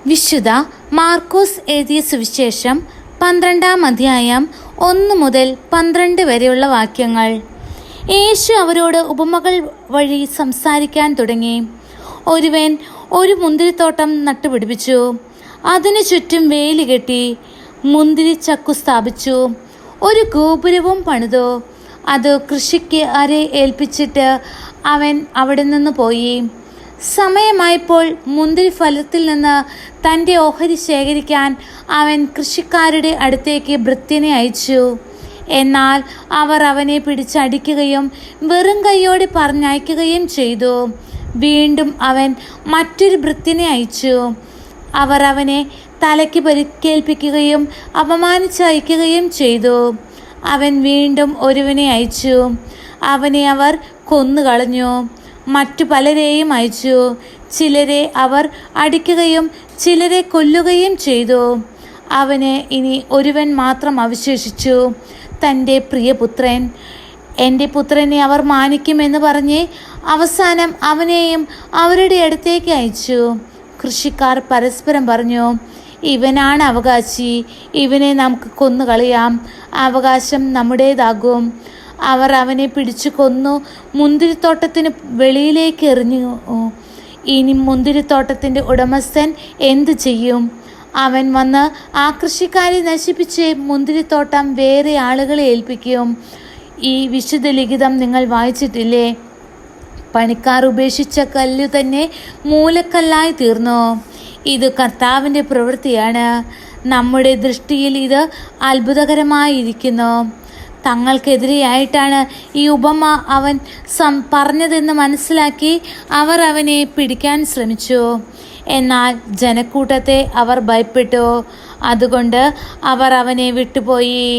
വിശുദ്ധ മാർക്കോസ് എഴുതിയ സുവിശേഷം 12-ാം അധ്യായം 1 മുതൽ 12 വരെയുള്ള വാക്യങ്ങൾ. യേശു അവരോട് ഉപമകൾ വഴി സംസാരിക്കാൻ തുടങ്ങി. ഒരുവൻ ഒരു മുന്തിരിത്തോട്ടം നട്ടുപിടിപ്പിച്ചു. അതിനു ചുറ്റും വേലി കെട്ടി മുന്തിരിച്ചക്കു സ്ഥാപിച്ചു. ഒരു ഗോപുരവും പണിതു. അത് കൃഷിക്കാരെ ഏൽപ്പിച്ചിട്ട് അവൻ അവിടെ നിന്ന് പോയി. സമയമായപ്പോൾ മുന്തിരി ഫലത്തിൽ നിന്ന് തൻ്റെ ഓഹരി ശേഖരിക്കാൻ അവൻ കൃഷിക്കാരുടെ അടുത്തേക്ക് ഭൃത്യനെ അയച്ചു. എന്നാൽ അവർ അവനെ പിടിച്ചടിക്കുകയും വെറും കൈയോടെ പറഞ്ഞയക്കുകയും ചെയ്തു. വീണ്ടും അവൻ മറ്റൊരു ഭൃത്യനെ അയച്ചു. അവർ അവനെ തലയ്ക്ക് പരിക്കേൽപ്പിക്കുകയും അപമാനിച്ചയക്കുകയും ചെയ്തു. അവൻ വീണ്ടും ഒരുവനെ അയച്ചു. അവനെ അവർ കൊന്നുകളഞ്ഞു. മറ്റു പലരെയും അയച്ചു. ചിലരെ അവർ അടിക്കുകയും ചിലരെ കൊല്ലുകയും ചെയ്തു. അവന് ഇനി ഒരുവൻ മാത്രം അവശേഷിച്ചു, തൻ്റെ പ്രിയപുത്രൻ. എൻ്റെ പുത്രനെ അവർ മാനിക്കുമെന്ന് പറഞ്ഞ് അവസാനം അവനെയും അവരുടെ അടുത്തേക്ക് അയച്ചു. കൃഷിക്കാർ പരസ്പരം പറഞ്ഞു, ഇവനാണ് അവകാശി, ഇവനെ നമുക്ക് കൊന്നുകളയാം, അവകാശം നമ്മുടേതാകും. അവർ അവനെ പിടിച്ചു കൊന്നു മുന്തിരിത്തോട്ടത്തിന് വെളിയിലേക്ക് എറിഞ്ഞു. ഇനി മുന്തിരിത്തോട്ടത്തിൻ്റെ ഉടമസ്ഥൻ എന്തു ചെയ്യും? അവൻ വന്ന് ആ കൃഷിക്കാരെ നശിപ്പിച്ച് മുന്തിരിത്തോട്ടം വേറെ ആളുകളെ ഏൽപ്പിക്കും. ഈ വിശുദ്ധ ലിഖിതം നിങ്ങൾ വായിച്ചിട്ടില്ലേ? പണിക്കാർ ഉപേക്ഷിച്ച കല്ലു തന്നെ മൂലക്കല്ലായി തീർന്നു. ഇത് കർത്താവിൻ്റെ പ്രവൃത്തിയാണ്. നമ്മുടെ ദൃഷ്ടിയിൽ ഇത് അത്ഭുതകരമായിരിക്കുന്നു. തങ്ങൾക്കെതിരെയായിട്ടാണ് ഈ ഉപമ അവൻ പറഞ്ഞതെന്ന് മനസ്സിലാക്കി അവർ അവനെ പിടിക്കാൻ ശ്രമിച്ചു. എന്നാൽ ജനക്കൂട്ടത്തെ അവർ ഭയപ്പെട്ടു. അതുകൊണ്ട് അവർ അവനെ വിട്ടുപോയി.